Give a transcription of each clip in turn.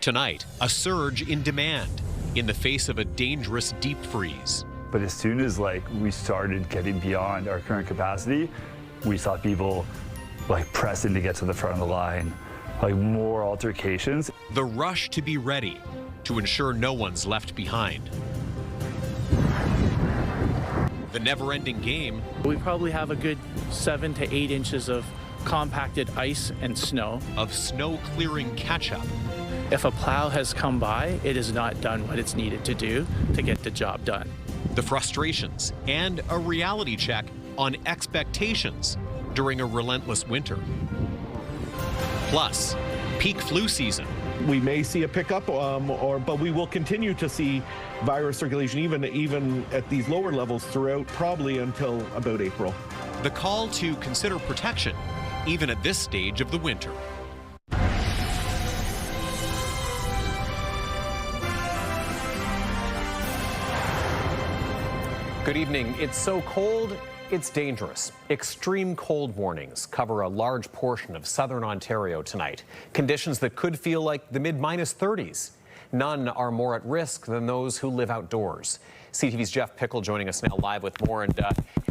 Tonight, a surge in demand in the face of a dangerous deep freeze. But as soon as we started getting beyond our current capacity, we saw people pressing to get to the front of the line, more altercations. The rush to be ready to ensure no one's left behind. The never-ending game. We probably have a good 7 to 8 inches of compacted ice and snow. Of snow clearing catch-up. If a plow has come by, it has not done what it's needed to do to get the job done. The frustrations and a reality check on expectations during a relentless winter. Plus, peak flu season. We may see a pickup, but we will continue to see virus circulation even at these lower levels throughout, probably until about April. The call to consider protection, even at this stage of the winter. Good evening. It's so cold, it's dangerous. Extreme cold warnings cover a large portion of southern Ontario tonight. Conditions that could feel like the mid-30s. None are more at risk than those who live outdoors. CTV's Jeff Pickle joining us now live with more. And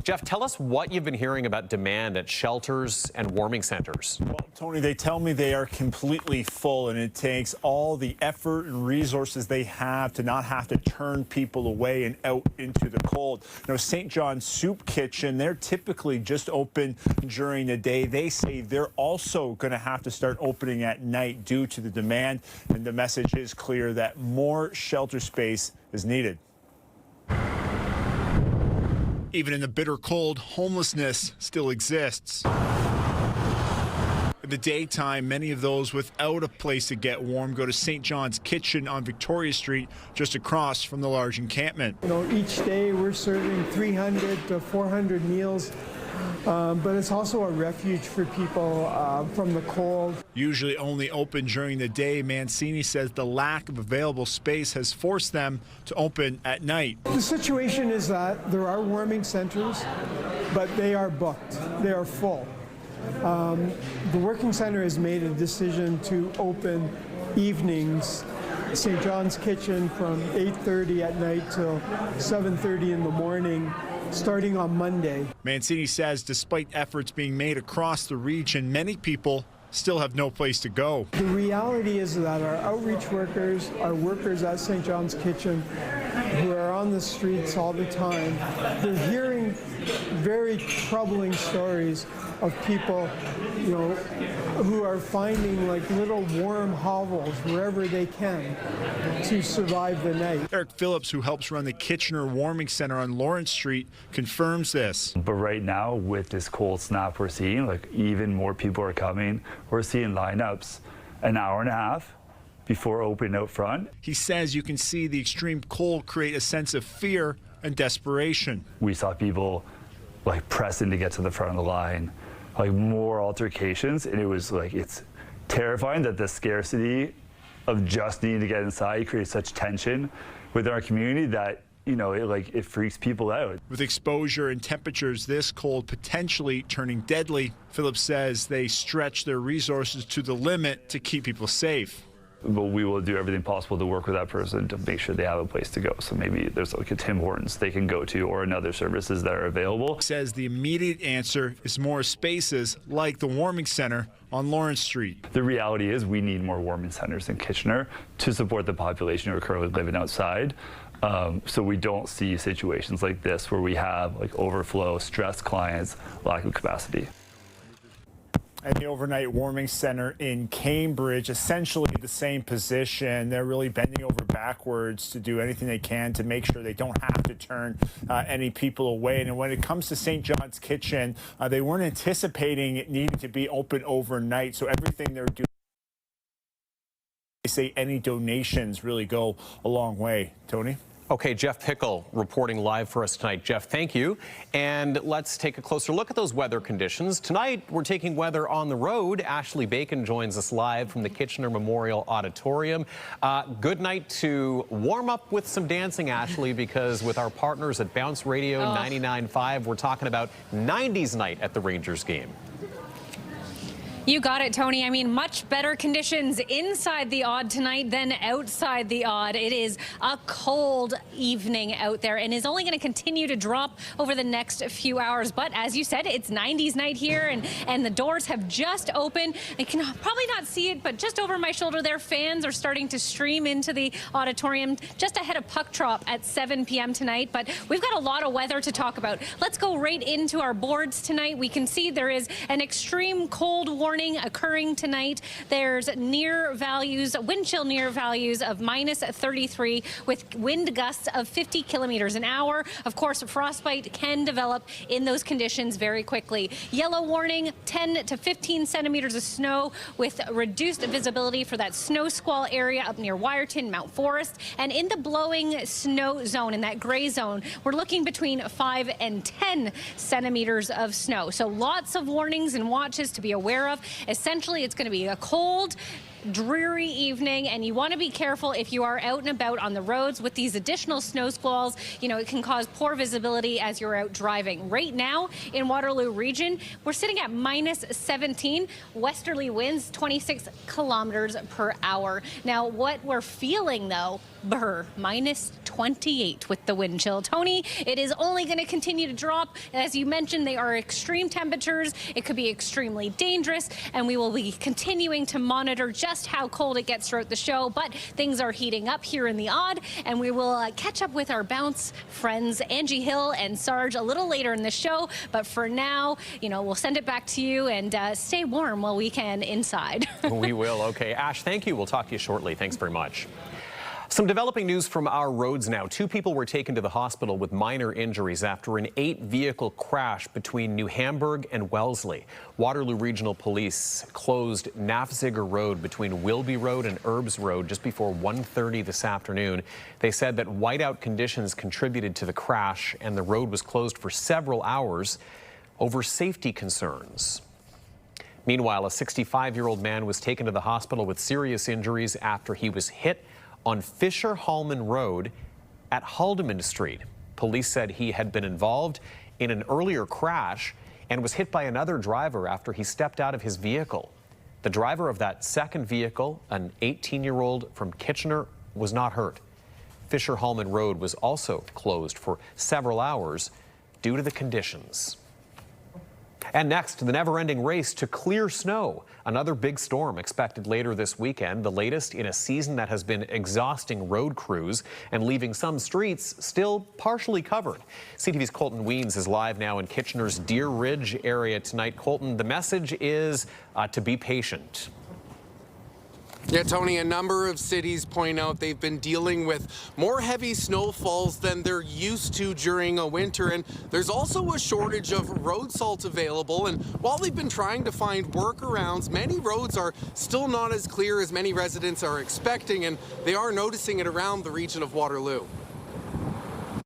Jeff, tell us what you've been hearing about demand at shelters and warming centers. Well, Tony, they tell me they are completely full, and it takes all the effort and resources they have to not have to turn people away and out into the cold. Now, St. John's Soup Kitchen, they're typically just open during the day. They say they're also going to have to start opening at night due to the demand, and the message is clear that more shelter space is needed. Even in the bitter cold, homelessness still exists. In the daytime, many of those without a place to get warm go to St. John's Kitchen on Victoria Street, just across from the large encampment. Each day we're serving 300 to 400 meals, but it's also a refuge for people from the cold. Usually only open during the day, Mancini says the lack of available space has forced them to open at night. The situation is that there are warming centers, but they are booked. They are full. The working center has made a decision to open evenings, St. John's Kitchen from 8:30 at night till 7:30 in the morning, starting on Monday. Mancini says despite efforts being made across the region, many people still have no place to go. The reality is that our outreach workers, our workers at St. John's Kitchen, who are on the streets all the time, they're hearing very troubling stories of people, who are finding little warm hovels wherever they can to survive the night. Eric Phillips, who helps run the Kitchener Warming Center on Lawrence Street, confirms this. But right now, with this cold snap we're seeing, even more people are coming. We're seeing lineups an hour and a half before opening out front. He says you can see the extreme cold create a sense of fear and desperation. We saw people pressing to get to the front of the line, more altercations, and it was it's terrifying that the scarcity of just needing to get inside creates such tension within our community that it freaks people out. With exposure and temperatures this cold potentially turning deadly, Phillips says they stretch their resources to the limit to keep people safe. But we will do everything possible to work with that person to make sure they have a place to go. So maybe there's a Tim Hortons they can go to or another services that are available. Says the immediate answer is more spaces like the warming center on Lawrence Street. The reality is we need more warming centers in Kitchener to support the population who are currently living outside. So we don't see situations like this where we have overflow, stressed clients, lack of capacity. And the overnight warming center in Cambridge, essentially the same position. They're really bending over backwards to do anything they can to make sure they don't have to turn any people away. And when it comes to St. John's Kitchen, they weren't anticipating it needing to be open overnight. So everything they're doing, they say any donations really go a long way. Tony? Okay, Jeff Pickle reporting live for us tonight. Jeff, thank you. And let's take a closer look at those weather conditions. Tonight, we're taking weather on the road. Ashley Bacon joins us live from the Kitchener Memorial Auditorium. Good night to warm up with some dancing, Ashley, because with our partners at Bounce Radio 99.5, we're talking about 90s night at the Rangers game. You got it, Tony. I mean, much better conditions inside the Odd tonight than outside the Odd. It is a cold evening out there and is only going to continue to drop over the next few hours. But as you said, it's 90s night here and the doors have just opened. I can probably not see it, but just over my shoulder there, fans are starting to stream into the auditorium just ahead of puck drop at 7 p.m. tonight. But we've got a lot of weather to talk about. Let's go right into our boards tonight. We can see there is an extreme cold warning occurring tonight. There's near values, wind chill near values of -33 with wind gusts of 50 kilometers an hour. Of course, frostbite can develop in those conditions very quickly. Yellow warning, 10 to 15 centimeters of snow with reduced visibility for that snow squall area up near Wyerton, Mount Forest. And in the blowing snow zone, in that gray zone, we're looking between 5 and 10 centimeters of snow. So lots of warnings and watches to be aware of. Essentially, it's going to be a cold, dreary evening, and you want to be careful if you are out and about on the roads with these additional snow squalls. You know, it can cause poor visibility as you're out driving. Right now in Waterloo Region, we're sitting at -17, westerly winds 26 kilometers per hour. Now, what we're feeling though, -28 with the wind chill. Tony, it is only going to continue to drop. As you mentioned, they are extreme temperatures. It could be extremely dangerous, and we will be continuing to monitor just how cold it gets throughout the show. But things are heating up here in the Odd, and we will catch up with our bounce friends, Angie Hill and Sarge, a little later in the show. But for now, you know, we'll send it back to you and stay warm while we can inside. We will. Okay, Ash, thank you. We'll talk to you shortly. Thanks very much. Some developing news from our roads now. 2 people were taken to the hospital with minor injuries after an 8-vehicle crash between New Hamburg and Wellesley. Waterloo Regional Police closed Nafziger Road between Wilby Road and Erbs Road just before 1:30 this afternoon. They said that whiteout conditions contributed to the crash and the road was closed for several hours over safety concerns. Meanwhile, a 65-year-old man was taken to the hospital with serious injuries after he was hit on Fisher-Hallman Road at Haldeman Street. Police said he had been involved in an earlier crash and was hit by another driver after he stepped out of his vehicle. The driver of that second vehicle, an 18-year-old from Kitchener, was not hurt. Fisher-Hallman Road was also closed for several hours due to the conditions. And next, the never-ending race to clear snow. Another big storm expected later this weekend, the latest in a season that has been exhausting road crews and leaving some streets still partially covered. CTV's Colton Weens is live now in Kitchener's Deer Ridge area tonight. Colton, the message is to be patient. Yeah, Tony, a number of cities point out they've been dealing with more heavy snowfalls than they're used to during a winter, and there's also a shortage of road salt available. And while they've been trying to find workarounds, many roads are still not as clear as many residents are expecting, and they are noticing it around the region of Waterloo.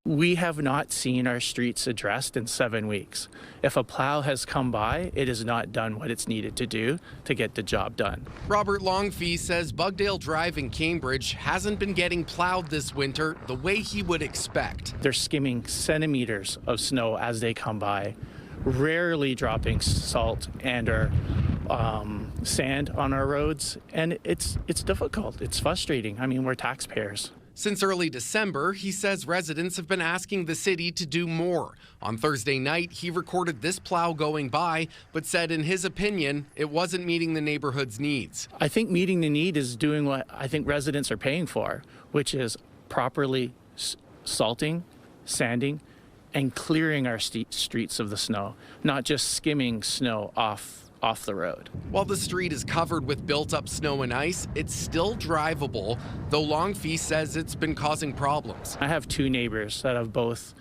We have not seen our streets addressed in 7 weeks. If a plow has come by, it has not done what it's needed to do to get the job done. Robert Longfee says Bugdale Drive in Cambridge hasn't been getting plowed this winter the way he would expect. They're skimming centimeters of snow as they come by, rarely dropping salt and or sand on our roads, and it's difficult. It's frustrating. I mean, we're taxpayers. Since early December, he says residents have been asking the city to do more. On Thursday night, he recorded this plow going by, but said in his opinion, it wasn't meeting the neighborhood's needs. I think meeting the need is doing what I think residents are paying for, which is properly salting, sanding, and clearing our streets of the snow, not just skimming snow off the road. While the street is covered with built-up snow and ice, it's still drivable, though Longfee says it's been causing problems. I have 2 neighbors that have both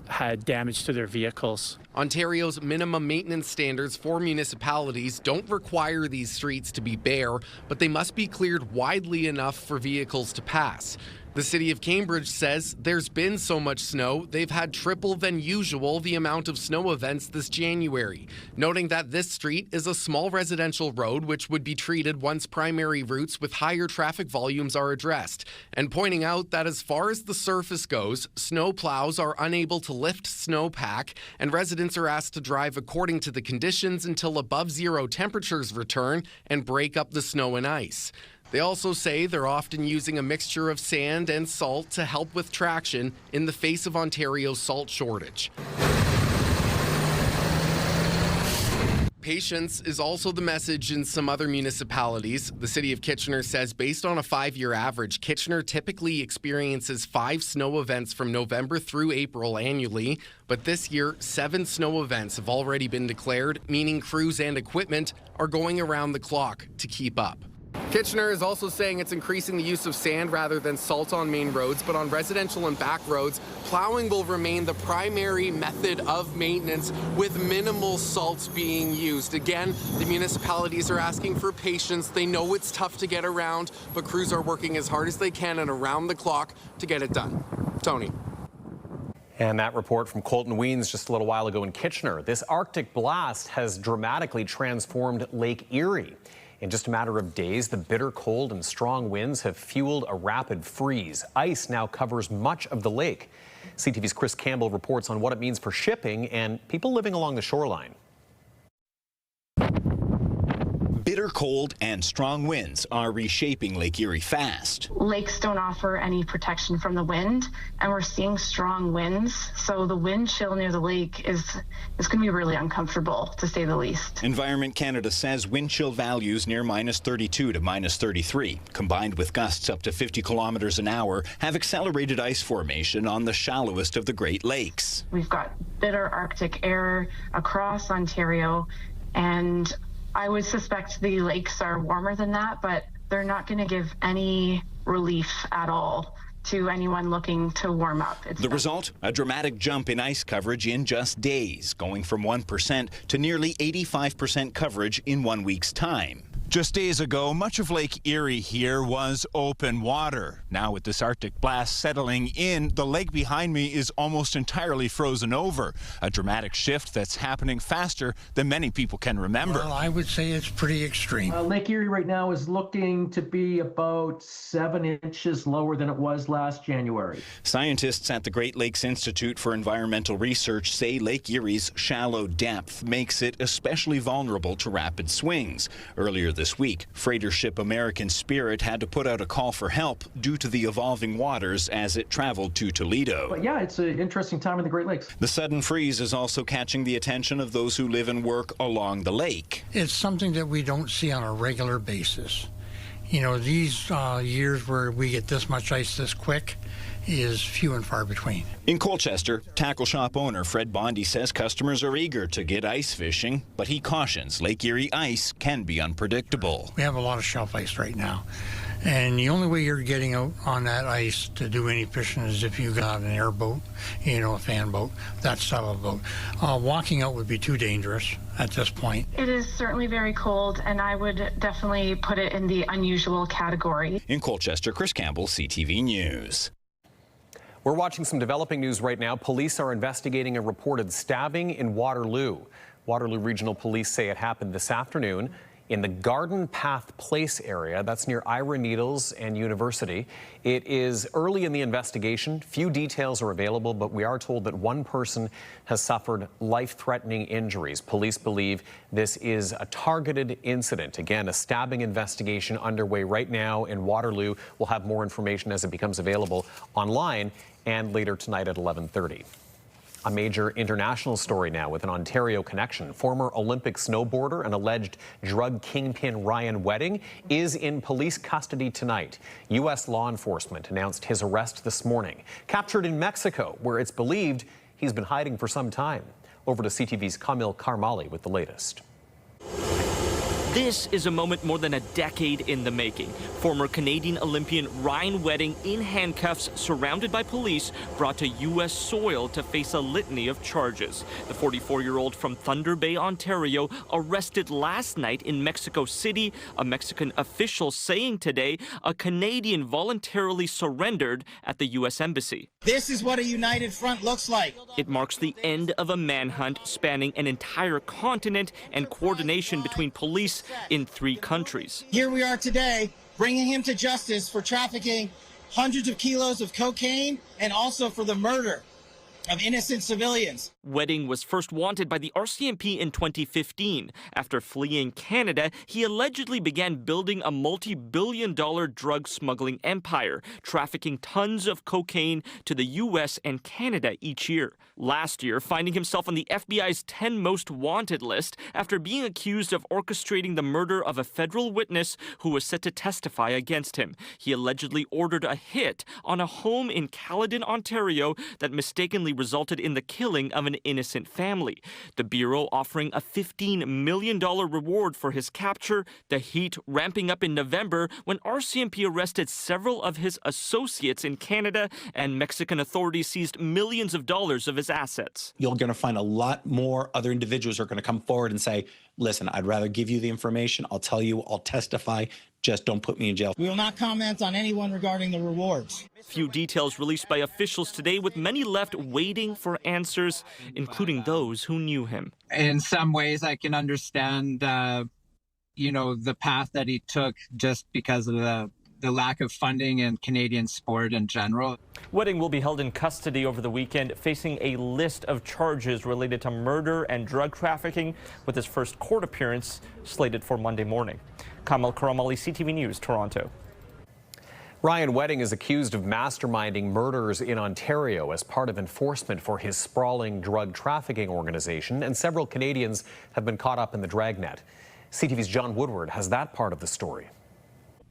had damage to their vehicles. Ontario's minimum maintenance standards for municipalities don't require these streets to be bare, but they must be cleared widely enough for vehicles to pass. The city of Cambridge says there's been so much snow, they've had triple than usual the amount of snow events this January, noting that this street is a small residential road which would be treated once primary routes with higher traffic volumes are addressed, and pointing out that as far as the surface goes, snow plows are unable to lift snowpack, and residents are asked to drive according to the conditions until above zero temperatures return and break up the snow and ice. They also say they're often using a mixture of sand and salt to help with traction in the face of Ontario's salt shortage. Patience is also the message in some other municipalities. The City of Kitchener says based on a 5-year average, Kitchener typically experiences 5 snow events from November through April annually. But this year, 7 snow events have already been declared, meaning crews and equipment are going around the clock to keep up. Kitchener is also saying it's increasing the use of sand rather than salt on main roads, but on residential and back roads, plowing will remain the primary method of maintenance with minimal salts being used. Again, the municipalities are asking for patience. They know it's tough to get around, but crews are working as hard as they can and around the clock to get it done. Tony. And that report from Colton Weens just a little while ago in Kitchener. This Arctic blast has dramatically transformed Lake Erie. In just a matter of days, the bitter cold and strong winds have fueled a rapid freeze. Ice now covers much of the lake. CTV's Chris Campbell reports on what it means for shipping and people living along the shoreline. Bitter cold and strong winds are reshaping Lake Erie fast. Lakes don't offer any protection from the wind, and we're seeing strong winds. So the wind chill near the lake is going to be really uncomfortable, to say the least. Environment Canada says wind chill values near -32 to -33, combined with gusts up to 50 kilometers an hour, have accelerated ice formation on the shallowest of the Great Lakes. We've got bitter Arctic air across Ontario, and I would suspect the lakes are warmer than that, but they're not going to give any relief at all to anyone looking to warm up. The result? A dramatic jump in ice coverage in just days, going from 1% to nearly 85% coverage in 1 week's time. Just days ago, much of Lake Erie here was open water. Now with this Arctic blast settling in, the lake behind me is almost entirely frozen over. A dramatic shift that's happening faster than many people can remember. Well, I would say it's pretty extreme. Lake Erie right now is looking to be about 7 inches lower than it was last January. Scientists at the Great Lakes Institute for Environmental Research say Lake Erie's shallow depth makes it especially vulnerable to rapid swings. Earlier this week, freighter ship American Spirit had to put out a call for help due to the evolving waters as it traveled to Toledo. But yeah, it's an interesting time in the Great Lakes. The sudden freeze is also catching the attention of those who live and work along the lake. It's something that we don't see on a regular basis. You know, these years where we get this much ice this quick is few and far between. In Colchester, tackle shop owner Fred Bondy says customers are eager to get ice fishing, but he cautions Lake Erie ice can be unpredictable. We have a lot of shelf ice right now, and the only way you're getting out on that ice to do any fishing is if you got an airboat, you know, a fan boat, that style of boat. Walking out would be too dangerous at this point. It is certainly very cold, and I would definitely put it in the unusual category. In Colchester, Chris Campbell, CTV News. We're watching some developing news right now. Police are investigating a reported stabbing in Waterloo. Waterloo Regional Police say it happened this afternoon in the Garden Path Place area. That's near Ira Needles and University. It is early in the investigation. Few details are available, but we are told that one person has suffered life-threatening injuries. Police believe this is a targeted incident. Again, a stabbing investigation underway right now in Waterloo. We'll have more information as it becomes available online and later tonight at 11:30. A major international story now with an Ontario connection. Former Olympic snowboarder and alleged drug kingpin Ryan Wedding is in police custody tonight. U.S. law enforcement announced his arrest this morning. Captured in Mexico, where it's believed he's been hiding for some time. Over to CTV's Kamil Karmali with the latest. This is a moment more than a decade in the making. Former Canadian Olympian Ryan Wedding in handcuffs, surrounded by police, brought to U.S. soil to face a litany of charges. The 44-year-old from Thunder Bay, Ontario, arrested last night in Mexico City. A Mexican official saying today a Canadian voluntarily surrendered at the U.S. Embassy. This is what a united front looks like. It marks the end of a manhunt spanning an entire continent and coordination between police in 3 countries. Here we are today, bringing him to justice for trafficking hundreds of kilos of cocaine and also for the murder of innocent civilians. Wedding was first wanted by the RCMP in 2015. After fleeing Canada, he allegedly began building a multi-billion-dollar drug smuggling empire, trafficking tons of cocaine to the U.S. and Canada each year. Last year, finding himself on the FBI's 10 most wanted list after being accused of orchestrating the murder of a federal witness who was set to testify against him. He allegedly ordered a hit on a home in Caledon, Ontario, that mistakenly resulted in the killing of an innocent family. The Bureau offering a $15 million reward for his capture, the heat ramping up in November when RCMP arrested several of his associates in Canada and Mexican authorities seized millions of dollars of his assets. You're going to find a lot more other individuals who are going to come forward and say, listen, I'd rather give you the information. I'll tell you, I'll testify. Just don't put me in jail. We will not comment on anyone regarding the rewards. Few details released by officials today, with many left waiting for answers, including those who knew him. In some ways, I can understand, the path that he took just because of the lack of funding in Canadian sport in general. Wedding will be held in custody over the weekend, facing a list of charges related to murder and drug trafficking, with his first court appearance slated for Monday morning. Kamal Karamali, CTV News, Toronto. Ryan Wedding is accused of masterminding murders in Ontario as part of enforcement for his sprawling drug trafficking organization, and several Canadians have been caught up in the dragnet. CTV's John Woodward has that part of the story.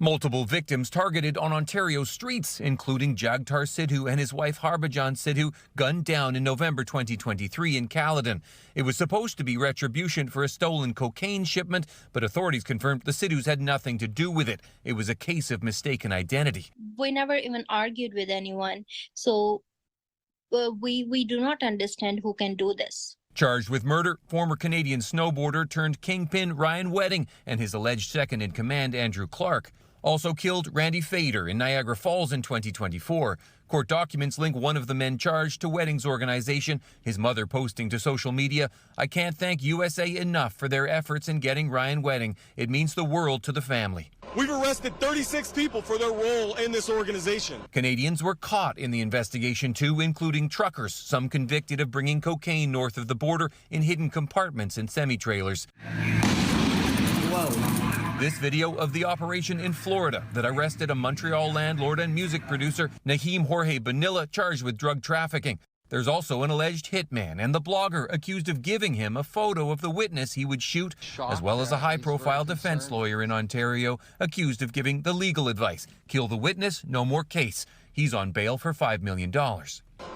Multiple victims targeted on Ontario streets, including Jagtar Sidhu and his wife Harbhajan Sidhu, gunned down in November 2023 in Caledon. It was supposed to be retribution for a stolen cocaine shipment, but authorities confirmed the Sidhus had nothing to do with it. It was a case of mistaken identity. We never even argued with anyone, so we do not understand who can do this. Charged with murder, former Canadian snowboarder turned kingpin Ryan Wedding and his alleged second-in-command Andrew Clark. Also killed Randy Fader in Niagara Falls in 2024. Court documents link one of the men charged to Wedding's organization, his mother posting to social media, "I can't thank USA enough for their efforts in getting Ryan Wedding. It means the world to the family." We've arrested 36 people for their role in this organization. Canadians were caught in the investigation too, including truckers, some convicted of bringing cocaine north of the border in hidden compartments and semi-trailers. Whoa. This video of the operation in Florida that arrested a Montreal landlord and music producer, Naheem Jorge Bonilla, charged with drug trafficking. There's also an alleged hitman and the blogger accused of giving him a photo of the witness he would shoot, as well as a high-profile defense lawyer in Ontario accused of giving the legal advice: kill the witness, no more case. He's on bail for $5 million.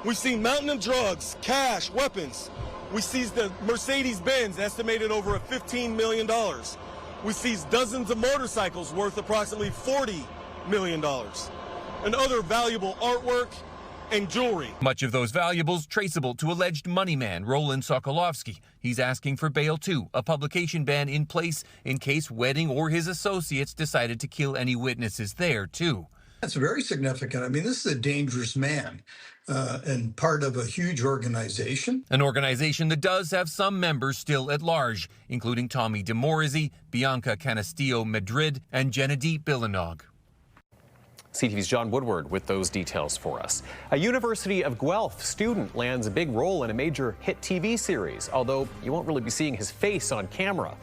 We've seen mountain of drugs, cash, weapons. We seized the Mercedes-Benz, estimated over $15 million. We seized dozens of motorcycles worth approximately $40 million, and other valuable artwork and jewelry. Much of those valuables traceable to alleged money man Roland Sokolovsky. He's asking for bail too, a publication ban in place in case Wedding or his associates decided to kill any witnesses there too. That's very significant. I mean, this is a dangerous man and part of a huge organization. An organization that does have some members still at large, including Tommy DeMorizzi, Bianca Canastillo Madrid, and Gennady Bilanog. CTV's John Woodward with those details for us. A University of Guelph student lands a big role in a major hit TV series, although you won't really be seeing his face on camera.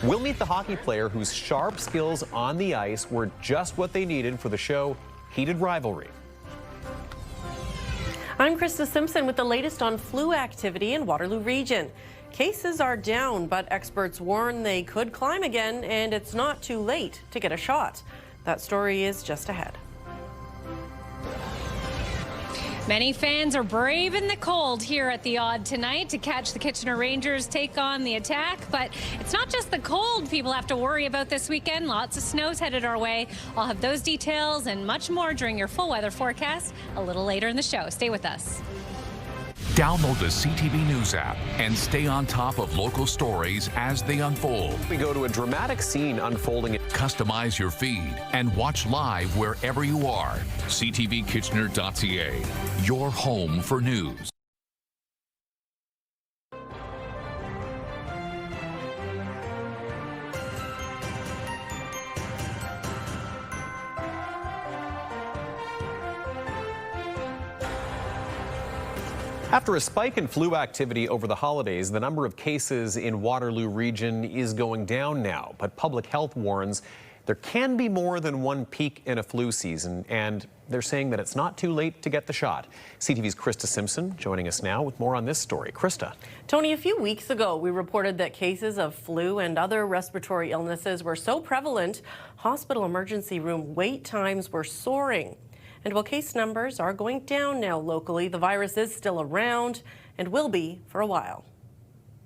We'll meet the hockey player whose sharp skills on the ice were just what they needed for the show Heated Rivalry. I'm Krista Simpson with the latest on flu activity in Waterloo Region. Cases are down, but experts warn they could climb again, and it's not too late to get a shot. That story is just ahead. Many fans are braving the cold here at the Odd tonight to catch the Kitchener Rangers take on the Attack. But it's not just the cold people have to worry about this weekend. Lots of snow's headed our way. I'll have those details and much more during your full weather forecast a little later in the show. Stay with us. Download the CTV News app and stay on top of local stories as they unfold. We go to a dramatic scene unfolding. Customize your feed and watch live wherever you are. CTVKitchener.ca, your home for news. After a spike in flu activity over the holidays, the number of cases in Waterloo Region is going down now. But public health warns there can be more than one peak in a flu season, and they're saying that it's not too late to get the shot. CTV's Krista Simpson joining us now with more on this story. Krista. Tony, a few weeks ago, we reported that cases of flu and other respiratory illnesses were so prevalent, hospital emergency room wait times were soaring. And while case numbers are going down now locally, the virus is still around and will be for a while.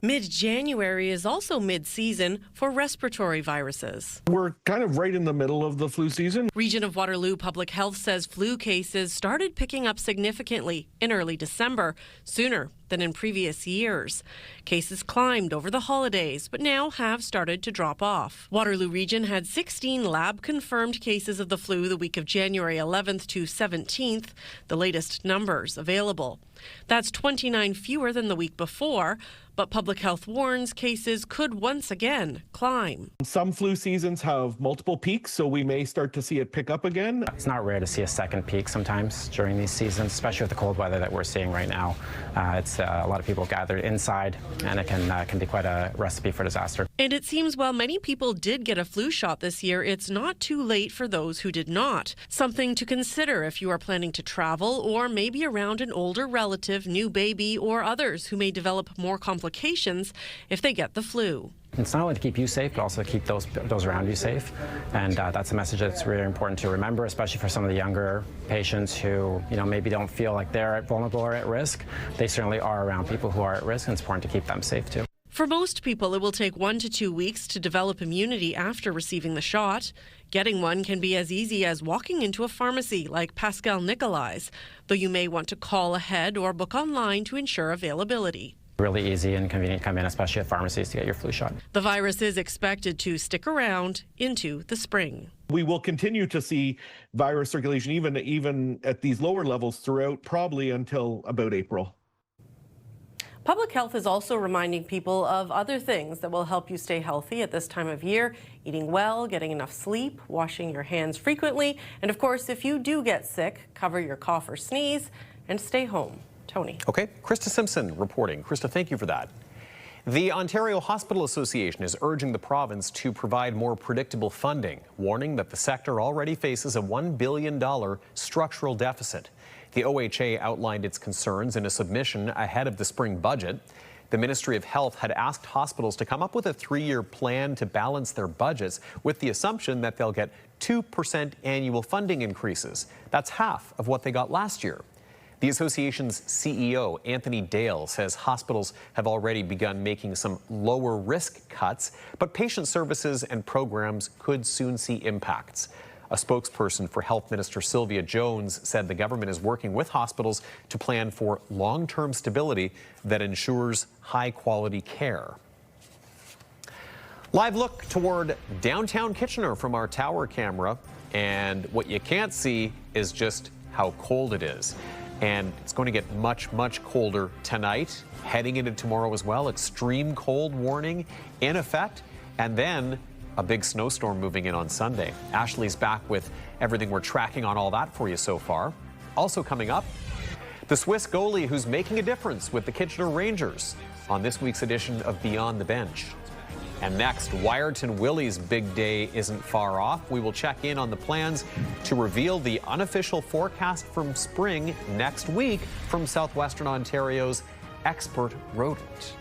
Mid-January is also mid-season for respiratory viruses. We're kind of right in the middle of the flu season. Region of Waterloo Public Health says flu cases started picking up significantly in early December, sooner than in previous years. Cases climbed over the holidays, but now have started to drop off. Waterloo Region had 16 lab-confirmed cases of the flu the week of January 11th to 17th, the latest numbers available. That's 29 fewer than the week before, but public health warns cases could once again climb. Some flu seasons have multiple peaks, so we may start to see it pick up again. It's not rare to see a second peak sometimes during these seasons, especially with the cold weather that we're seeing right now. It's a lot of people gathered inside, and it can be quite a recipe for disaster. And it seems while many people did get a flu shot this year, it's not too late for those who did not. Something to consider if you are planning to travel or maybe around an older relative, new baby, or others who may develop more complications if they get the flu. It's not only to keep you safe, but also to keep those around you safe. And that's a message that's really important to remember, especially for some of the younger patients who, maybe don't feel like they're vulnerable or at risk. They certainly are around people who are at risk, and it's important to keep them safe too. For most people, it will take 1 to 2 weeks to develop immunity after receiving the shot. Getting one can be as easy as walking into a pharmacy like Pascal Nicolai's, though you may want to call ahead or book online to ensure availability. Really easy and convenient to come in, especially at pharmacies, to get your flu shot. The virus is expected to stick around into the spring. We will continue to see virus circulation even at these lower levels throughout, probably until about April. Public Health is also reminding people of other things that will help you stay healthy at this time of year: eating well, getting enough sleep, washing your hands frequently, and of course, if you do get sick, cover your cough or sneeze and stay home. Tony. Okay, Krista Simpson reporting. Krista, thank you for that. The Ontario Hospital Association is urging the province to provide more predictable funding, warning that the sector already faces a $1 billion structural deficit. The OHA outlined its concerns in a submission ahead of the spring budget. The Ministry of Health had asked hospitals to come up with a 3-year plan to balance their budgets, with the assumption that they'll get 2% annual funding increases. That's half of what they got last year. The association's CEO, Anthony Dale, says hospitals have already begun making some lower risk cuts, but patient services and programs could soon see impacts. A spokesperson for Health Minister Sylvia Jones said the government is working with hospitals to plan for long-term stability that ensures high-quality care. Live look toward downtown Kitchener from our tower camera, and what you can't see is just how cold it is. And it's going to get much, much colder tonight, heading into tomorrow as well. Extreme cold warning in effect, and then a big snowstorm moving in on Sunday. Ashley's back with everything we're tracking on all that for you so far. Also coming up, the Swiss goalie who's making a difference with the Kitchener Rangers on this week's edition of Beyond the Bench. And next, Wiarton Willie's big day isn't far off. We will check in on the plans to reveal the unofficial forecast from spring next week from southwestern Ontario's expert rodent.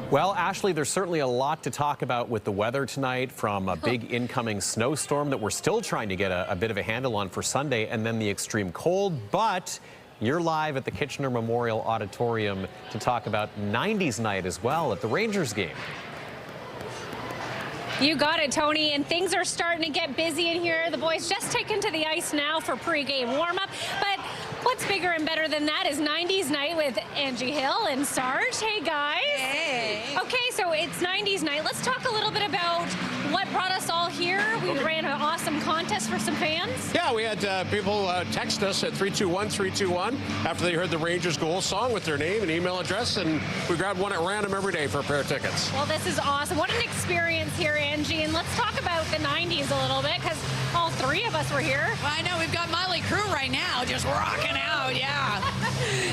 Well, Ashley, there's certainly a lot to talk about with the weather tonight, from a big incoming snowstorm that we're still trying to get a bit of a handle on for Sunday, and then the extreme cold. But you're live at the Kitchener Memorial Auditorium to talk about 90s night as well at the Rangers game. You got it, Tony, and things are starting to get busy in here. The boys just taken to the ice now for pregame warm-up, but what's bigger and better than that is 90s night with Angie Hill and Sarge. Hey, guys. Hey. Okay, so it's 90s night. Let's talk a little bit about what brought us all here? We ran an awesome contest for some fans. Yeah, we had people text us at 321-321 after they heard the Rangers goal song with their name and email address, and we grabbed one at random every day for a pair of tickets. Well, this is awesome. What an experience here, Angie. And let's talk about the 90s a little bit, because all three of us were here. Well, I know we've got Molly Crew right now just rocking out, yeah.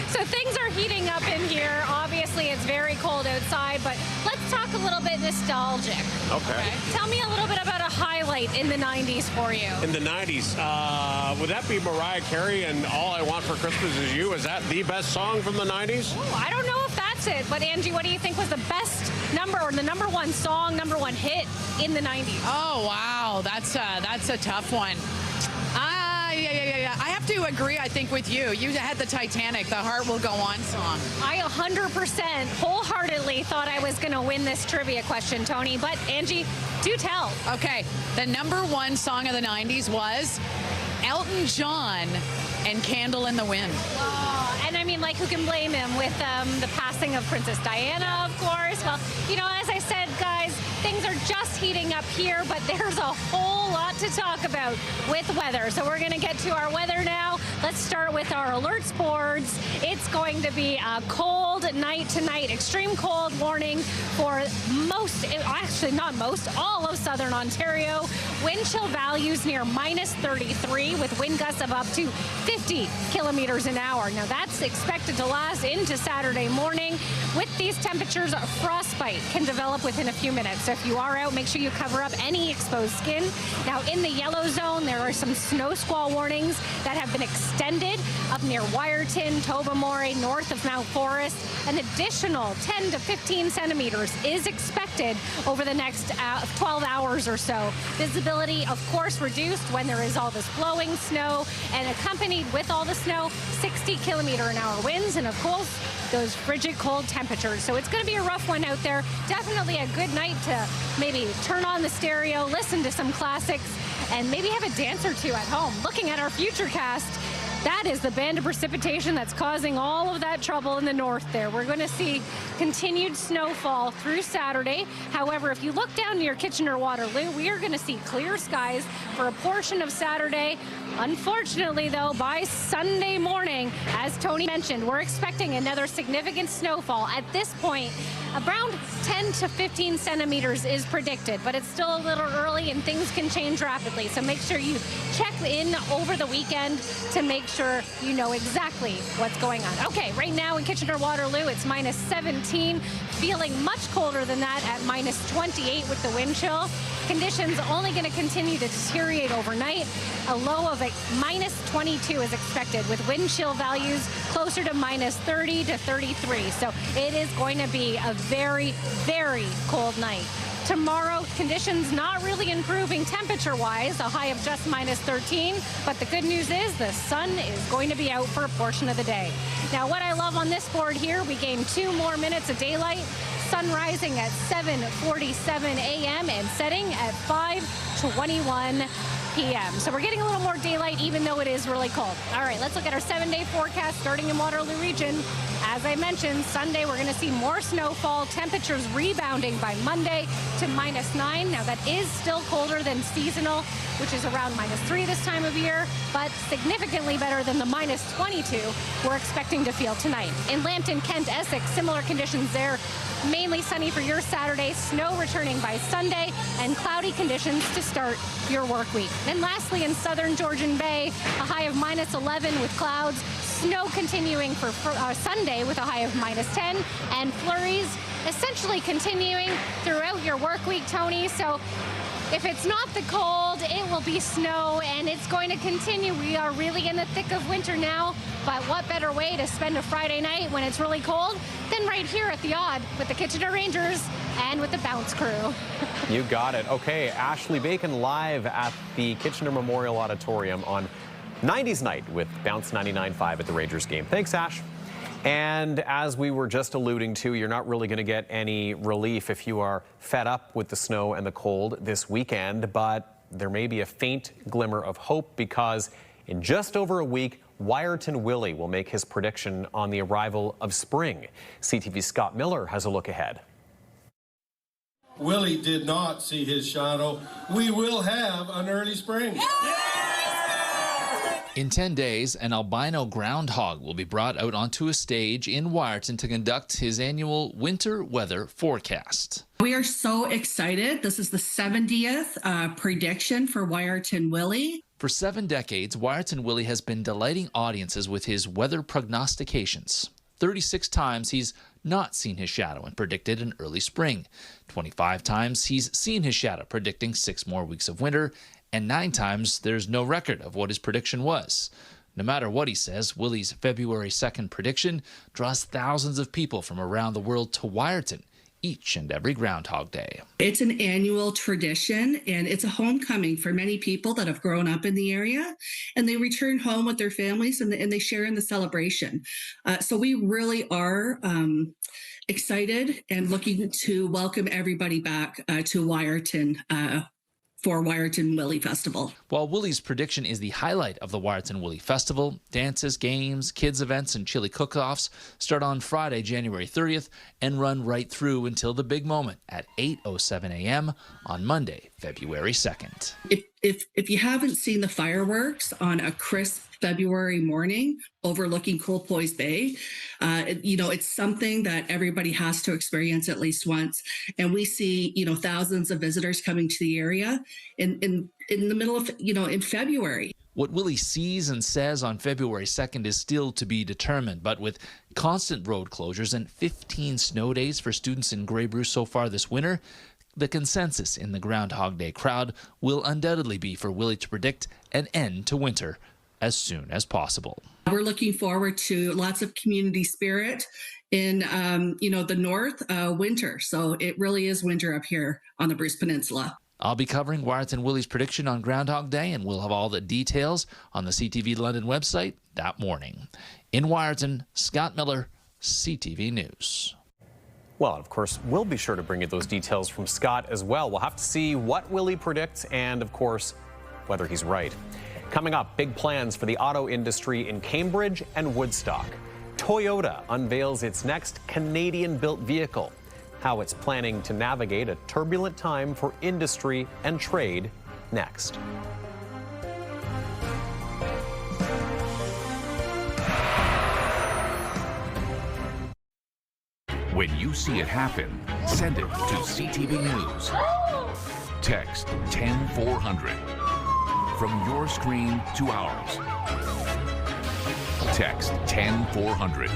So things are heating up in here. Obviously, it's very cold outside, but let's talk a little bit nostalgic. Okay. Tell me a little bit about a highlight in the 90s for you. In the 90s, would that be Mariah Carey and All I Want for Christmas Is You? Is that the best song from the 90s? Oh, I don't know if that's it, but Angie, what do you think was the best number, or the number one song, number one hit in the 90s? Oh, wow, that's a tough one. Yeah. I have to agree, I think, with you. You had the Titanic, the Heart Will Go On song. I 100% wholeheartedly thought I was going to win this trivia question, Tony, but Angie, do tell. Okay, the number one song of the 90s was Elton John and Candle in the Wind. Oh, and I mean, like, who can blame him with the passing of Princess Diana, of course. Well, you know, as I said, guys, things are just heating up here, but there's a whole lot to talk about with weather. So we're going to get to our weather now. Let's start with our alerts boards. It's going to be a cold night tonight. Extreme cold warning for most, actually not most, all of southern Ontario. Wind chill values near -33 with wind gusts of up to 50 kilometers an hour. Now that's expected to last into Saturday morning. With these temperatures, frostbite can develop within a few minutes. So if you are out, make sure you cover up any exposed skin. Now in the yellow zone, there are some snow squall warnings that have been extended up near Wyerton, Tobermory, north of Mount Forest. An additional 10 to 15 centimeters is expected over the next 12 hours or so. Visibility, of course, reduced when there is all this blowing snow, and accompanied with all the snow, 60-kilometer-an-hour winds, and of course, those frigid cold temperatures. So it's going to be a rough one out there. Definitely a good night to maybe turn on the stereo, listen to some classics, and maybe have a dance or two at home. Looking at our futurecast, that is the band of precipitation that's causing all of that trouble in the north there. We're going to see continued snowfall through Saturday. However, if you look down near Kitchener-Waterloo, we are going to see clear skies for a portion of Saturday. Unfortunately, though, by Sunday morning, as Tony mentioned, we're expecting another significant snowfall. At this point, around 10 to 15 centimeters is predicted, but it's still a little early and things can change rapidly. So make sure you check in over the weekend to make sure you know exactly what's going on. Okay, right now in Kitchener-Waterloo, it's -17, feeling much colder than that at -28 with the wind chill. Conditions only going to continue to deteriorate overnight. A low of -22 is expected, with wind chill values closer to -30 to 33. So it is going to be a very, very cold night. Tomorrow, conditions not really improving temperature-wise, a high of just -13. But the good news is the sun is going to be out for a portion of the day. Now, what I love on this board here, we gained 2 more minutes of daylight. Sun rising at 7:47 a.m. and setting at 5:21 p.m. So we're getting a little more daylight, even though it is really cold. All right, let's look at our 7-day forecast starting in Waterloo Region. As I mentioned, Sunday we're going to see more snowfall, temperatures rebounding by Monday to -9. Now that is still colder than seasonal, which is around -3 this time of year, but significantly better than the -22 we're expecting to feel tonight. In Lambton, Kent, Essex, similar conditions there. Mainly sunny for your Saturday, snow returning by Sunday, and cloudy conditions to start your work week. And lastly, in southern Georgian Bay, a high of -11 with clouds, snow continuing for Sunday with a high of -10, and flurries essentially continuing throughout your work week, Tony. So if it's not the cold, it will be snow, and it's going to continue. We are really in the thick of winter now, but what better way to spend a Friday night when it's really cold than right here at the Odd with the Kitchener Rangers and with the Bounce crew. You got it. Okay, Ashley Bacon live at the Kitchener Memorial Auditorium on 90s night with Bounce 99.5 at the Rangers game. Thanks, Ash. And as we were just alluding to, you're not really going to get any relief if you are fed up with the snow and the cold this weekend, but there may be a faint glimmer of hope, because in just over a week, Wyerton Willie will make his prediction on the arrival of spring. CTV's Scott Miller has a look ahead. Willie did not see his shadow. We will have an early spring. In 10 days, an albino groundhog will be brought out onto a stage in Wyerton to conduct his annual winter weather forecast. We are so excited. This is the 70th prediction for Wyerton Willie. For 7 decades, Wyerton Willie has been delighting audiences with his weather prognostications. 36 times he's not seen his shadow and predicted an early spring. 25 times he's seen his shadow, predicting 6 more weeks of winter. And 9 times there's no record of what his prediction was. No matter what he says, Willie's February 2nd prediction draws thousands of people from around the world to Wyerton each and every Groundhog Day. It's an annual tradition, and it's a homecoming for many people that have grown up in the area, and they return home with their families and they share in the celebration. So we really are excited and looking to welcome everybody back to Wyerton for Wyerton Willie Festival. While Willie's prediction is the highlight of the Wyerton Willie Festival, dances, games, kids events, and chili cook-offs start on Friday, January 30th and run right through until the big moment at 8:07 a.m. on Monday, February 2nd. If you haven't seen the fireworks on a crisp February morning overlooking Coolpoise Bay, it's something that everybody has to experience at least once. And we see, thousands of visitors coming to the area in the middle of, in February. What Willie sees and says on February 2nd is still to be determined, but with constant road closures and 15 snow days for students in Grey Bruce so far this winter, the consensus in the Groundhog Day crowd will undoubtedly be for Willie to predict an end to winter as soon as possible. We're looking forward to lots of community spirit in, the north winter. So it really is winter up here on the Bruce Peninsula. I'll be covering Wyerton Willie's prediction on Groundhog Day, and we'll have all the details on the CTV London website that morning. In Wyerton, Scott Miller, CTV News. Well, of course, we'll be sure to bring you those details from Scott as well. We'll have to see what Willie predicts and, of course, whether he's right. Coming up, big plans for the auto industry in Cambridge and Woodstock. Toyota unveils its next Canadian-built vehicle. How it's planning to navigate a turbulent time for industry and trade next. When you see it happen, send it to CTV News. Text 10400. From your screen to ours. Text 10400.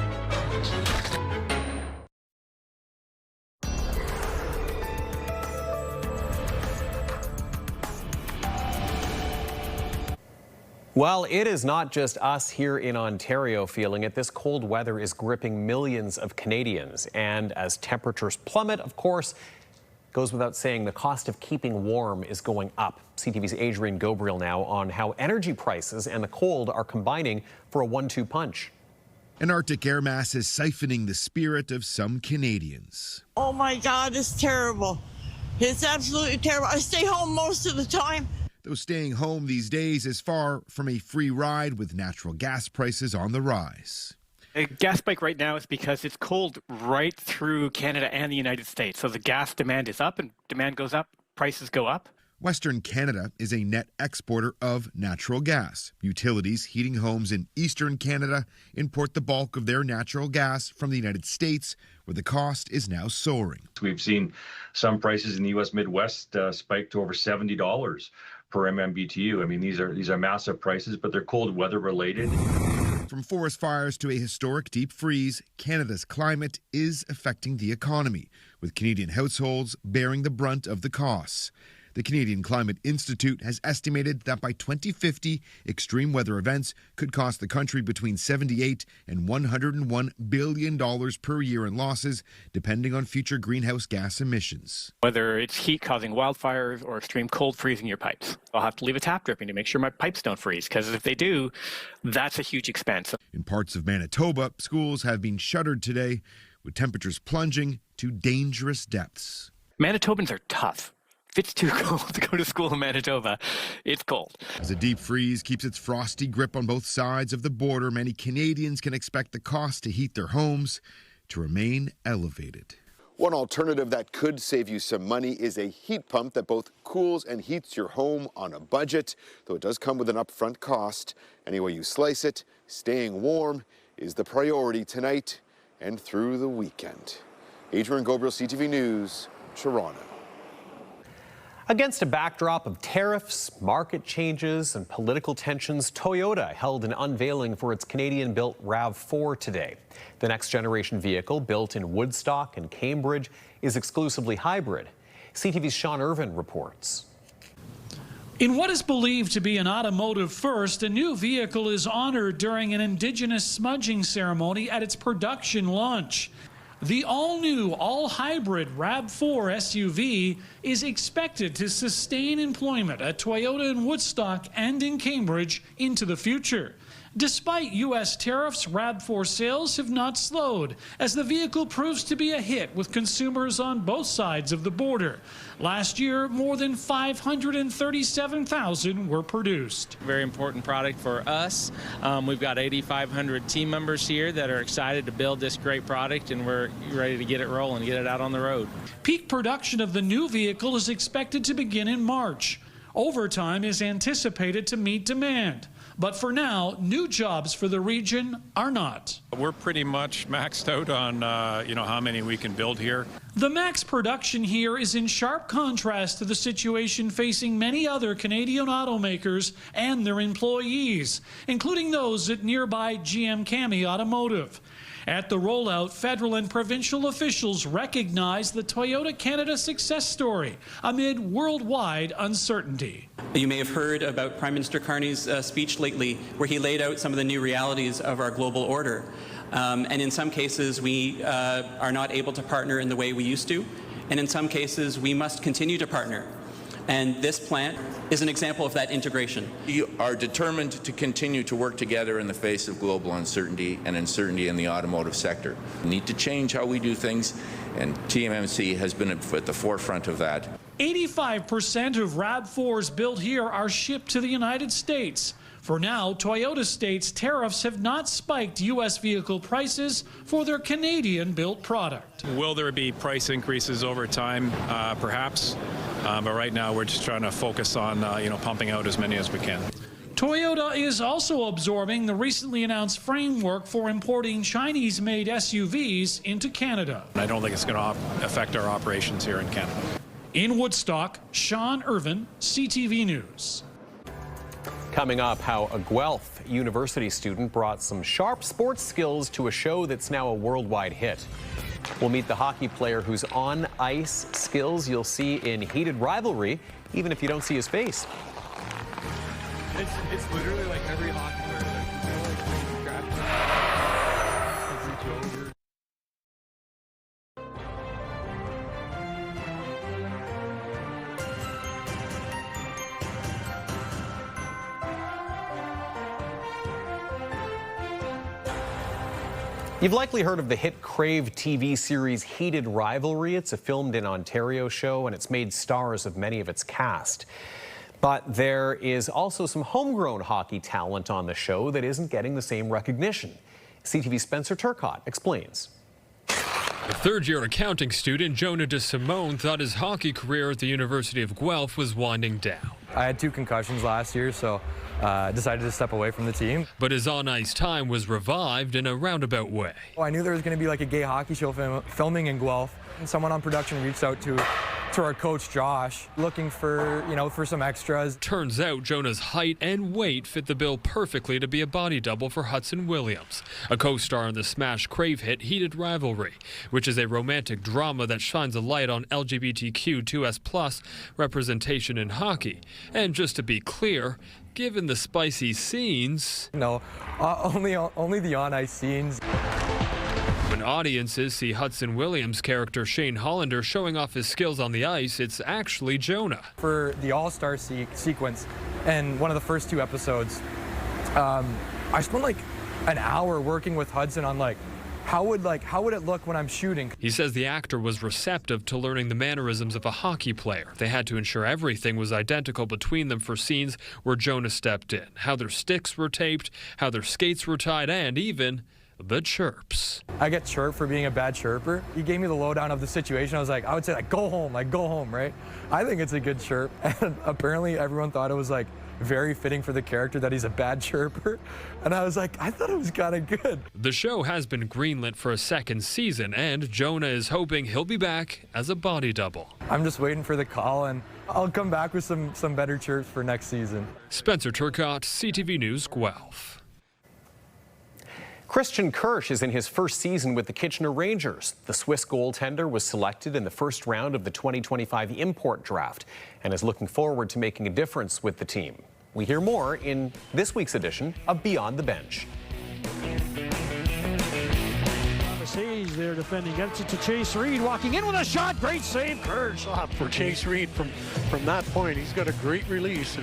Well, it is not just us here in Ontario feeling it. This cold weather is gripping millions of Canadians. And as temperatures plummet, of course, goes without saying, the cost of keeping warm is going up. CTV's Adrian Gobriel now on how energy prices and the cold are combining for a 1-2 punch. An Arctic air mass is siphoning the spirit of some Canadians. Oh my God, it's terrible. It's absolutely terrible. I stay home most of the time. Though staying home these days is far from a free ride with natural gas prices on the rise. A gas spike right now is because it's cold right through Canada and the United States. So the gas demand is up, and demand goes up, prices go up. Western Canada is a net exporter of natural gas. Utilities heating homes in Eastern Canada import the bulk of their natural gas from the United States, where the cost is now soaring. We've seen some prices in the U.S. Midwest spike to over $70 per MMBTU. I mean, these are massive prices, but they're cold weather related. From forest fires to a historic deep freeze, Canada's climate is affecting the economy, with Canadian households bearing the brunt of the costs. The Canadian Climate Institute has estimated that by 2050, extreme weather events could cost the country between $78 and $101 billion per year in losses, depending on future greenhouse gas emissions. Whether it's heat causing wildfires or extreme cold freezing your pipes, I'll have to leave a tap dripping to make sure my pipes don't freeze, because if they do, that's a huge expense. In parts of Manitoba, schools have been shuttered today, with temperatures plunging to dangerous depths. Manitobans are tough. If it's too cold to go to school in Manitoba, it's cold. As a deep freeze keeps its frosty grip on both sides of the border, many Canadians can expect the cost to heat their homes to remain elevated. One alternative that could save you some money is a heat pump that both cools and heats your home on a budget, though it does come with an upfront cost. Any way you slice it, staying warm is the priority tonight and through the weekend. Adrian Gobriel, CTV News, Toronto. Against a backdrop of tariffs, market changes, and political tensions, Toyota held an unveiling for its Canadian-built RAV4 today. The next-generation vehicle, built in Woodstock and Cambridge, is exclusively hybrid. CTV's Sean Irvin reports. In what is believed to be an automotive first, a new vehicle is honored during an Indigenous smudging ceremony at its production launch. The all-new, all-hybrid RAV4 SUV is expected to sustain employment at Toyota in Woodstock and in Cambridge into the future. Despite U.S. tariffs, RAV4 sales have not slowed, as the vehicle proves to be a hit with consumers on both sides of the border. Last year, more than 537,000 were produced. Very important product for us. We've got 8,500 team members here that are excited to build this great product, and we're ready to get it rolling, get it out on the road. Peak production of the new vehicle is expected to begin in March. Overtime is anticipated to meet demand. But for now, new jobs for the region are not. We're pretty much maxed out on how many we can build here. The max production here is in sharp contrast to the situation facing many other Canadian automakers and their employees, including those at nearby GM Cami Automotive. At the rollout, federal and provincial officials recognized the Toyota Canada success story amid worldwide uncertainty. You may have heard about Prime Minister Carney's speech lately, where he laid out some of the new realities of our global order. And in some cases, we are not able to partner in the way we used to. And in some cases, we must continue to partner. And this plant is an example of that integration. We are determined to continue to work together in the face of global uncertainty and uncertainty in the automotive sector. We need to change how we do things, and TMMC has been at the forefront of that. 85% of RAV4s built here are shipped to the United States. For now, Toyota states tariffs have not spiked U.S. vehicle prices for their Canadian-built product. Will there be price increases over time? Perhaps. But right now, we're just trying to focus on pumping out as many as we can. Toyota is also absorbing the recently announced framework for importing Chinese-made SUVs into Canada. I don't think it's going to affect our operations here in Canada. In Woodstock, Sean Irvin, CTV News. Coming up, how a Guelph University student brought some sharp sports skills to a show that's now a worldwide hit. We'll meet the hockey player whose on-ice skills you'll see in heated rivalry, even if you don't see his face. It's literally like every hockey player. You've likely heard of the hit Crave TV series Heated Rivalry. It's a filmed in Ontario show, and it's made stars of many of its cast. But there is also some homegrown hockey talent on the show that isn't getting the same recognition. CTV's Spencer Turcotte explains. A third-year accounting student, Jonah de Simone, thought his hockey career at the University of Guelph was winding down. I had 2 concussions last year, so decided to step away from the team. But his on-ice time was revived in a roundabout way. I knew there was going to be like a gay hockey show filming in Guelph. And someone on production reached out to our coach, Josh, looking for, for some extras. Turns out Jonah's height and weight fit the bill perfectly to be a body double for Hudson Williams, a co-star in the smash Crave hit Heated Rivalry, which is a romantic drama that shines a light on LGBTQ2S+ representation in hockey. And just to be clear, given the spicy scenes... No, only the on-ice scenes. When audiences see Hudson Williams' character Shane Hollander showing off his skills on the ice, it's actually Jonah. For the All-Star sequence and one of the first 2 episodes, I spent like an hour working with Hudson on how would it look when I'm shooting? He says the actor was receptive to learning the mannerisms of a hockey player. They had to ensure everything was identical between them for scenes where Jonah stepped in, how their sticks were taped, how their skates were tied, and even the chirps. I get chirped for being a bad chirper. He gave me the lowdown of the situation. I would say go home, right? I think it's a good chirp. And apparently everyone thought it was like very fitting for the character that he's a bad chirper. And I was like, I thought it was kind of good. The show has been greenlit for a second season, and Jonah is hoping he'll be back as a body double. I'm just waiting for the call, and I'll come back with some better chirps for next season. Spencer Turcotte, CTV News, Guelph. Christian Kirsch is in his first season with the Kitchener Rangers. The Swiss goaltender was selected in the first round of the 2025 import draft and is looking forward to making a difference with the team. We hear more in this week's edition of Beyond the Bench. Hayes there defending, gets it to Chase Reed, walking in with a shot. Great save, Kirsch. For Chase Reed from that point. He's got a great release.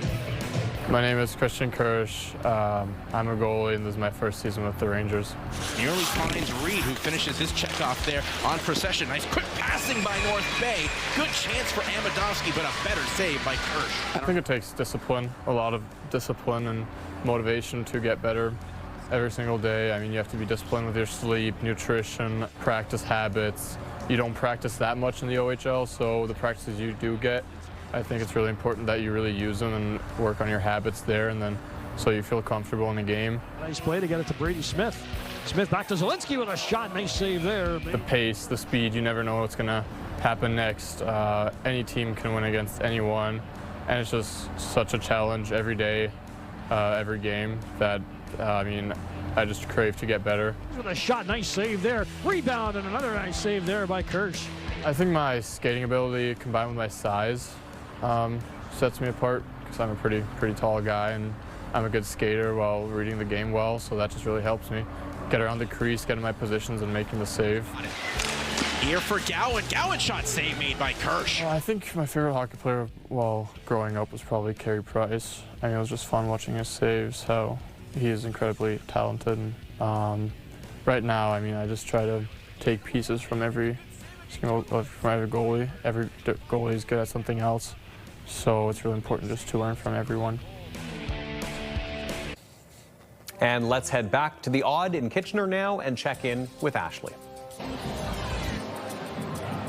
My name is Christian Kirsch. I'm a goalie, and this is my first season with the Rangers. Nearly finds Reed, who finishes his checkoff there on procession. Nice quick passing by North Bay. Good chance for Amidovsky, but a better save by Kirsch. I think it takes discipline, a lot of discipline and motivation to get better every single day. I mean, you have to be disciplined with your sleep, nutrition, practice habits. You don't practice that much in the OHL, so the practices you do get, I think it's really important that you really use them and work on your habits there, and then so you feel comfortable in the game. Nice play to get it to Brady Smith. Smith back to Zelensky with a shot. Nice save there. The pace, the speed, you never know what's going to happen next. Any team can win against anyone, and it's just such a challenge every day, every game that, I just crave to get better. With a shot, nice save there. Rebound and another nice save there by Kirsch. I think my skating ability combined with my size sets me apart because I'm a pretty tall guy, and I'm a good skater while reading the game well, so that just really helps me get around the crease, get in my positions, and making the save. Here for Gowan. Gowan shot save made by Kirsch. I think my favorite hockey player while growing up was probably Carey Price. I mean, it was just fun watching his saves, how he is incredibly talented. Right now, I mean, I just try to take pieces from every goalie. Every goalie is good at something else, so it's really important just to learn from everyone. And let's head back to the Odd in Kitchener now and check in with Ashley.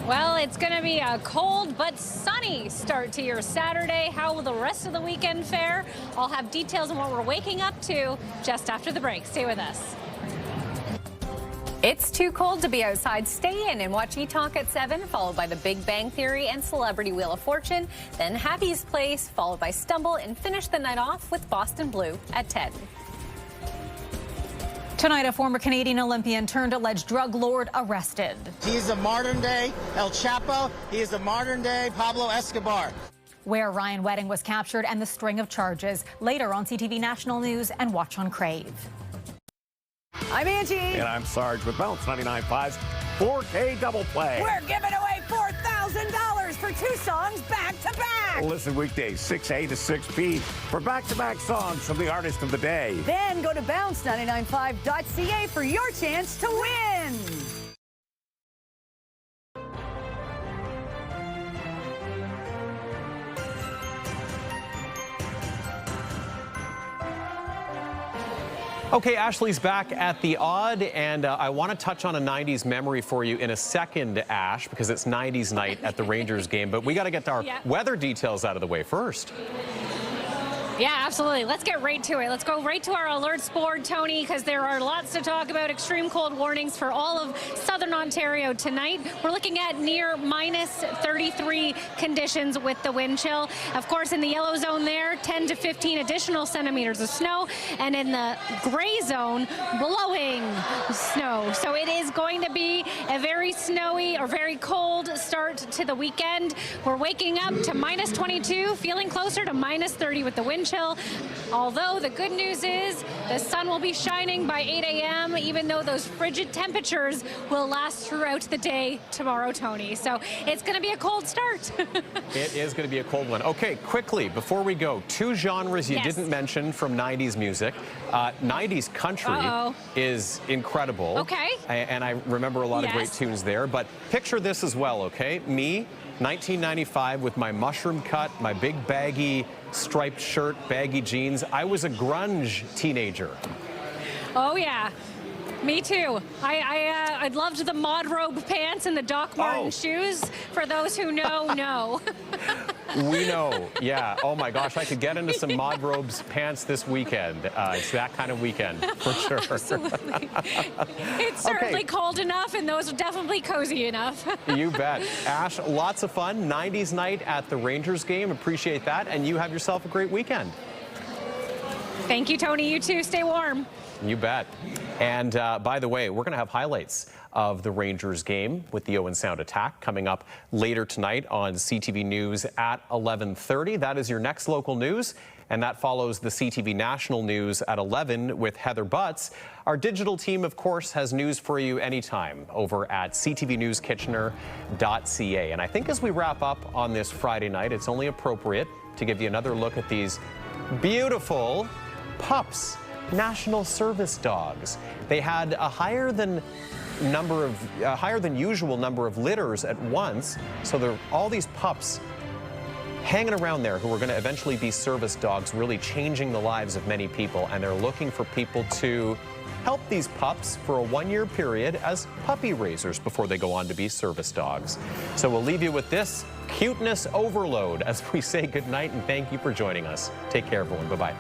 Well, it's going to be a cold but sunny start to your Saturday. How will the rest of the weekend fare? I'll have details on what we're waking up to just after the break. Stay with us. It's too cold to be outside. Stay in and watch E-Talk at 7, followed by The Big Bang Theory and Celebrity Wheel of Fortune. Then Happy's Place, followed by Stumble, and finish the night off with Boston Blue at 10. Tonight, a former Canadian Olympian turned alleged drug lord arrested. He's a modern-day El Chapo. He is a modern-day Pablo Escobar. Where Ryan Wedding was captured and the string of charges. Later on CTV National News and watch on Crave. I'm Angie. And I'm Sarge with Bounce 99.5's 4K Double Play. We're giving away $4,000 for 2 songs back to back. Listen weekdays 6A to 6P for back-to-back songs from the artist of the day. Then go to bounce995.ca for your chance to win. Okay, Ashley's back at the Odd, and I want to touch on a 90s memory for you in a second, Ash, because it's 90s night at the Rangers game, but we got to get our weather details out of the way first. Yeah, absolutely. Let's get right to it. Let's go right to our alerts board, Tony, because there are lots to talk about. Extreme cold warnings for all of southern Ontario tonight. We're looking at near minus 33 conditions with the wind chill. Of course, in the yellow zone there, 10 to 15 additional centimeters of snow, and in the gray zone, blowing snow. So it is going to be a very snowy or very cold start to the weekend. We're waking up to minus 22, feeling closer to minus 30 with the wind chill. Although the good news is the sun will be shining by 8 a.m., even though those frigid temperatures will last throughout the day tomorrow, Tony. So it's going to be a cold start. It is going to be a cold one. Okay, quickly, before we go, 2 genres you didn't mention from 90s music. 90s country is incredible. Okay. And I remember a lot of great tunes there. But picture this as well, okay? Me, 1995, with my mushroom cut, my big baggy striped shirt, baggy jeans. I was a grunge teenager. Oh, yeah. Me too. I loved the mod robe pants and the Doc Marten shoes. For those who know. We know, yeah. Oh my gosh, I could get into some mod robes pants this weekend. It's that kind of weekend, for sure. Absolutely. It's certainly cold enough, and those are definitely cozy enough. You bet. Ash, lots of fun. 90s night at the Rangers game. Appreciate that, and you have yourself a great weekend. Thank you, Tony. You too. Stay warm. You bet. And by the way, we're going to have highlights of the Rangers game with the Owen Sound attack coming up later tonight on CTV News at 11:30. That is your next local news, and that follows the CTV National News at 11 with Heather Butts. Our digital team, of course, has news for you anytime over at ctvnewskitchener.ca. And I think as we wrap up on this Friday night, it's only appropriate to give you another look at these beautiful pups. National Service dogs. They had a higher than usual number of litters at once, so there are all these pups hanging around there who are going to eventually be service dogs, really changing the lives of many people, and they're looking for people to help these pups for a one-year period as puppy raisers before they go on to be service dogs. So we'll leave you with this cuteness overload as we say goodnight and thank you for joining us. Take care, everyone. Bye-bye.